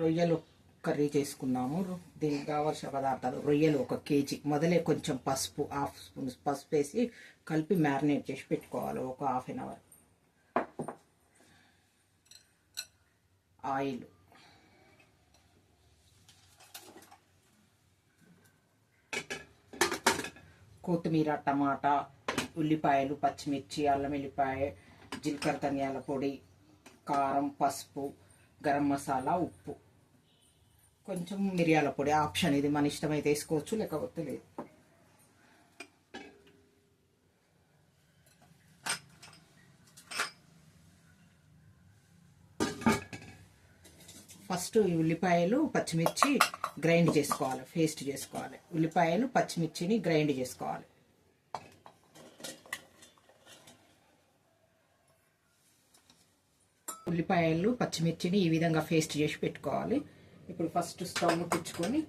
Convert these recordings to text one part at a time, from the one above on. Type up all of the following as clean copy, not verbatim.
రొయ్యలు కర్రీ చేసుకున్నాము. దీనికి కావాల్సిన పదార్థాలు: రొయ్యలు 1 కేజీ, మొదలే కొంచెం పసుపు, హాఫ్ స్పూన్ పసుపు వేసి కలిపి మ్యారినేట్ చేసి పెట్టుకోవాలి ఒక హాఫ్ అన్ అవర్. ఆయిల్, కొత్తిమీర, టమాటా, ఉల్లిపాయలు, పచ్చిమిర్చి, అల్లం వెల్లిపాయ, జీలకర్ర, ధనియాల పొడి, కారం, పసుపు, గరం మసాలా, ఉప్పు, కొంచెం మిరియాల పొడి. ఆప్షన్ ఇది, మన ఇష్టమైతే వేసుకోవచ్చు లేకపోతే లేదు. ఫస్ట్ ఈ ఉల్లిపాయలు పచ్చిమిర్చి గ్రైండ్ చేసుకోవాలి, పేస్ట్ చేసుకోవాలి. ఉల్లిపాయలు పచ్చిమిర్చిని గ్రైండ్ చేసుకోవాలి. ఉల్లిపాయలు పచ్చిమిర్చిని ఈ విధంగా పేస్ట్ చేసి పెట్టుకోవాలి. ఇప్పుడు ఫస్ట్ స్టవ్ ముట్టించుకొని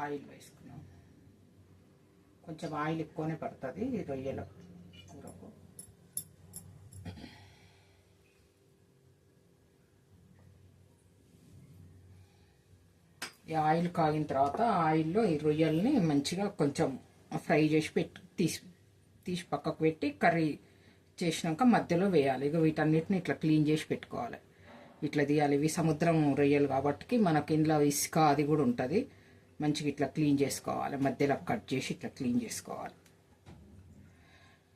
ఆయిల్ వేసుకున్నాం. కొంచెం ఆయిల్ ఎక్కువనే పడుతుంది ఈ రొయ్యల కూరకు. ఈ ఆయిల్ కాగిన తర్వాత ఆయిల్లో ఈ రొయ్యల్ని మంచిగా కొంచెం ఫ్రై చేసి తీసి పక్కకు పెట్టి కర్రీ చేసినాక మధ్యలో వేయాలి. ఇక వీటన్నిటిని ఇట్లా క్లీన్ చేసి పెట్టుకోవాలి, ఇట్లా తీయాలి. ఇవి సముద్రం రొయ్యలు కాబట్టి మనకి ఇందులో ఇసుక అది కూడా ఉంటుంది. మంచిగా ఇట్లా క్లీన్ చేసుకోవాలి, మధ్యలో కట్ చేసి ఇట్లా క్లీన్ చేసుకోవాలి.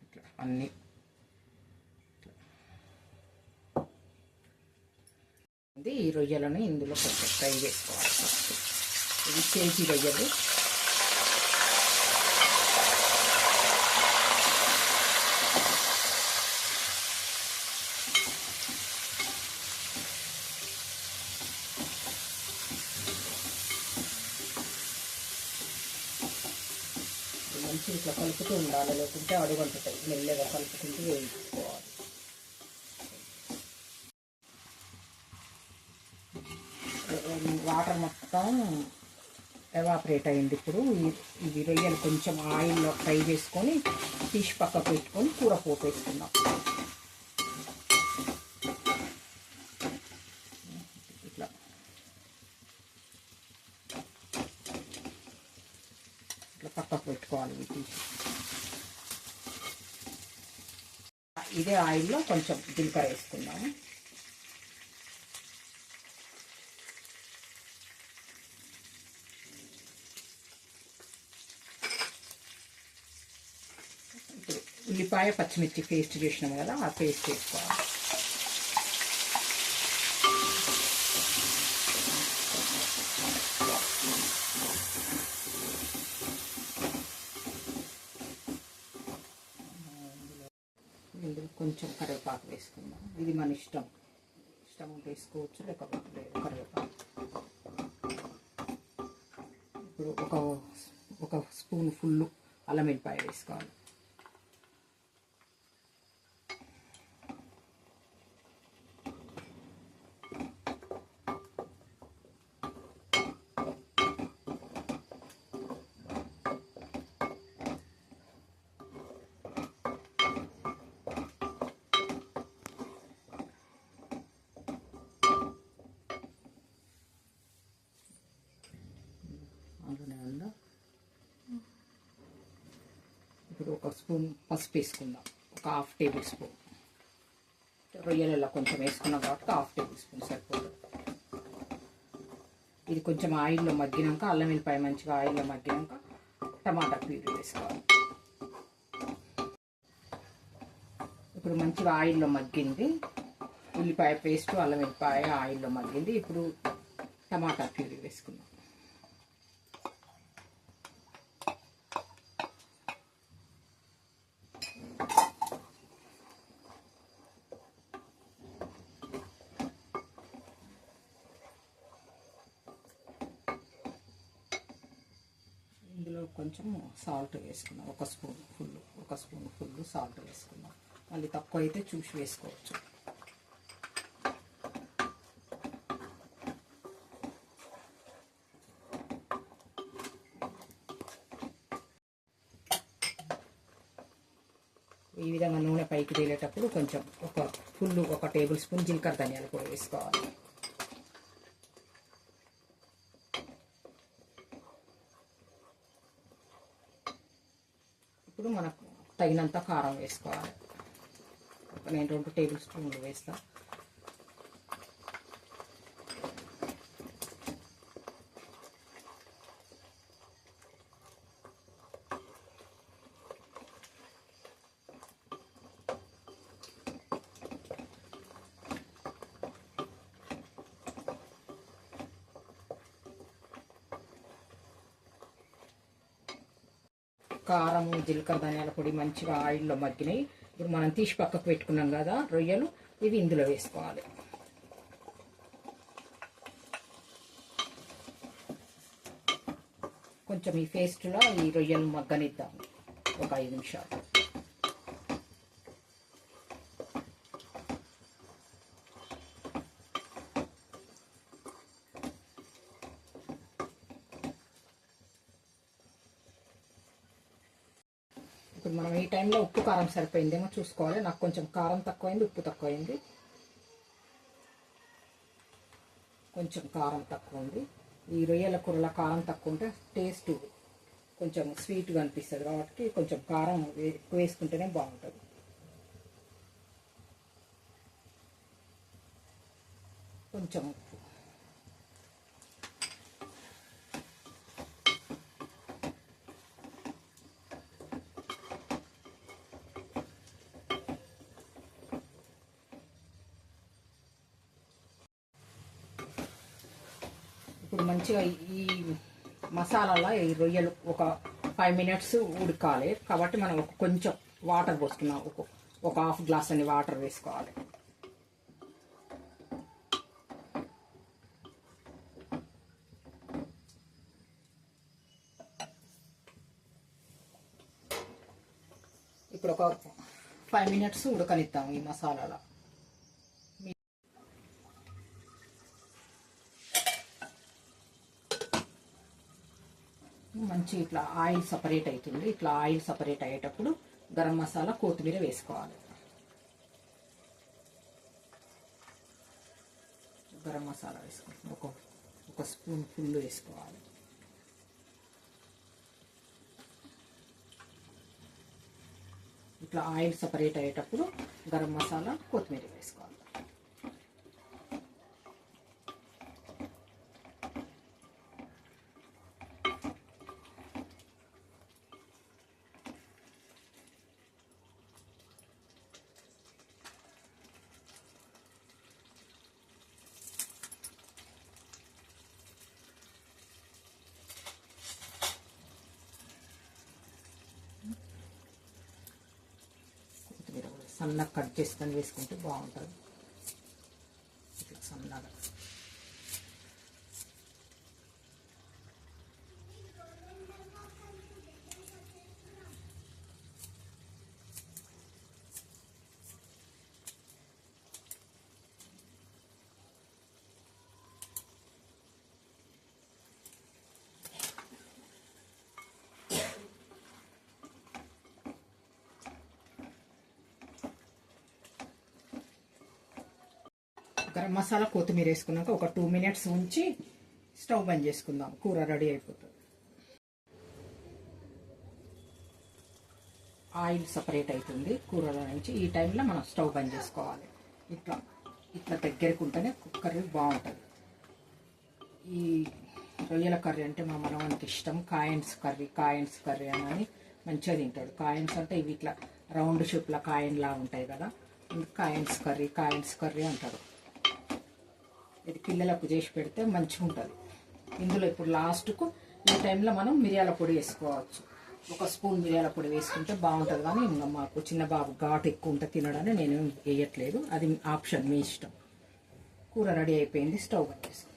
ఇట్లా అన్నీ ఈ రొయ్యలను ఇందులో కొంచెం ఫ్రై చేసుకోవాలి. ఫస్ట్ ఇది కేజీ రొయ్యలు. మంచిగా ఇట్లా కలుపుతూ ఉండాలి, లేకుంటే అడుగంటుతాయి. మెల్లగా కలుపుకుంటూ వేయించుకోవాలి. వాటర్ మొత్తం ఎవాపరేట్ అయింది. ఇప్పుడు ఇవి రొయ్యలు కొంచెం ఆయిల్లో ఫ్రై చేసుకొని తీసి పక్క పెట్టుకొని కూర పోపు వేసుకుందాం. ఇట్లా ఇట్లా పక్కకు పెట్టుకోవాలి. ఇవి తీసి ఇదే ఆయిల్లో కొంచెం జీలకర్ర వేసుకుందాము. ఉల్లిపాయ పచ్చిమిర్చి పేస్ట్ చేసినాం కదా, ఆ పేస్ట్ వేసుకోవాలి. ఇందులో కొంచెం కరివేపాకు వేసుకుందాం. ఇది మన ఇష్టం ఉంటే వేసుకోవచ్చు, లేకపోతే లేదు. కరివేపాకు ఇప్పుడు ఒక స్పూన్ ఫుల్ అల్లం వెల్లిపాయ వేసుకోవాలి. ఇప్పుడు ఒక స్పూన్ పసుపు వేసుకుందాం, ఒక హాఫ్ టేబుల్ స్పూన్. రొయ్యలలో కొంచెం వేసుకున్నాం కాబట్టి హాఫ్ టేబుల్ స్పూన్ సరిపోతుంది. ఇది కొంచెం ఆయిల్లో మగ్గినాక, అల్లం వెల్లిపాయ మంచిగా ఆయిల్లో మగ్గినాక టమాటా ప్యూరీ వేసుకోవాలి. ఇప్పుడు మంచిగా ఆయిల్లో మగ్గింది. ఉల్లిపాయ పేస్ట్, అల్లం వెల్లిపాయ ఆయిల్లో మగ్గింది. ఇప్పుడు టమాటా ప్యూరీ వేసుకుందాం. ఇందులో కొంచెం సాల్ట్ వేసుకున్నాం, ఒక స్పూన్ ఫుల్ సాల్ట్ వేసుకున్నాం. మళ్ళీ తక్కువ అయితే చూసి వేసుకోవచ్చు. ఈ విధంగా నూనె పైకి తేలేటప్పుడు కొంచెం ఒక టేబుల్ స్పూన్ జీలకర్ర ధనియాల పొడి వేసుకోవాలి. ఇప్పుడు మనకు తగినంత కారం వేసుకోవాలి. నేను 2 టేబుల్ స్పూన్లు వేస్తాను. కారం జీలకర్ర ధనియాల పొడి మంచిగా ఆయిల్లో మగ్గినాయి. ఇప్పుడు మనం తీసి పక్కకు పెట్టుకున్నాం కదా రొయ్యలు, ఇవి ఇందులో వేసుకోవాలి. కొంచెం ఈ పేస్ట్లో ఈ రొయ్యలు మగ్గనిద్దాం ఒక 5 నిమిషాలు. ఇప్పుడు మనం ఈ టైంలో ఉప్పు కారం సరిపోయిందేమో చూసుకోవాలి. నాకు కొంచెం కారం తక్కువైంది, ఉప్పు తక్కువైంది. కొంచెం కారం తక్కువ ఉంది. ఈ రొయ్యల కూరల కారం తక్కువ ఉంటే టేస్ట్ కొంచెం స్వీట్గా అనిపిస్తుంది కాబట్టి కొంచెం కారం ఎక్కువ వేసుకుంటేనే బాగుంటుంది. కొంచెం ఉప్పు, ఇప్పుడు మంచిగా ఈ మసాలాలో ఈ రొయ్యలు ఒక 5 మినిట్స్ ఉడకాలి కాబట్టి మనం కొంచెం వాటర్ పోసుకున్నాం. ఒక హాఫ్ గ్లాస్ అని వాటర్ వేసుకోవాలి. ఇప్పుడు ఒక 5 మినిట్స్ ఉడకనిద్దాం ఈ మసాలాలో. మంచి ఇట్లా ఆయిల్ సపరేట్ అవుతుంది. ఇట్లా ఆయిల్ సపరేట్ అయ్యేటప్పుడు గరం మసాలా, కొత్తిమీర వేసుకోవాలి. గరం మసాలా వేసుకోవాలి. ఒక స్పూన్ ఫుల్ వేసుకోవాలి. ఇట్లా ఆయిల్ సపరేట్ అయ్యేటప్పుడు గరం మసాలా, కొత్తిమీర వేసుకోవాలి. సన్నగా కట్ చేసుకొని వేసుకుంటే బాగుంటుంది. ఇట్లా సన్నగా గరం మసాలా, కొత్తిమీర వేసుకున్నాక ఒక 2 మినిట్స్ ఉంచి స్టవ్ బంద్ చేసుకుందాం. కూర రెడీ అయిపోతుంది. ఆయిల్ సపరేట్ అవుతుంది కూరలో నుంచి. ఈ టైంలో మనం స్టవ్ బంద్ చేసుకోవాలి. ఇట్లా దగ్గరకు ఉంటేనే కర్రీ బాగుంటుంది. ఈ రొయ్యల కర్రీ అంటే మా మనవానికి ఇష్టం. కాయన్స్ కర్రీ అని మంచిగా తింటాడు. కాయన్స్ అంటే ఇవి ఇట్లా రౌండ్ షేప్లో కాయన్లా ఉంటాయి కదా, కాయన్స్ కర్రీ అంటారు. ఇది పిల్లలకు చేసి పెడితే మంచిగా ఉంటుంది. ఇందులో ఇప్పుడు లాస్ట్కు ఈ టైంలో మనం మిరియాల పొడి వేసుకోవచ్చు. ఒక స్పూన్ మిరియాల పొడి వేసుకుంటే బాగుంటుంది. కానీ ఇంకా మాకు చిన్న బాబు ఘాటు ఎక్కువ ఉంటే తినడానికి నేను వేయట్లేదు. అది ఆప్షన్, మీ ఇష్టం. కూర రెడీ అయిపోయింది. స్టవ్ బంద్ చేసుకోండి.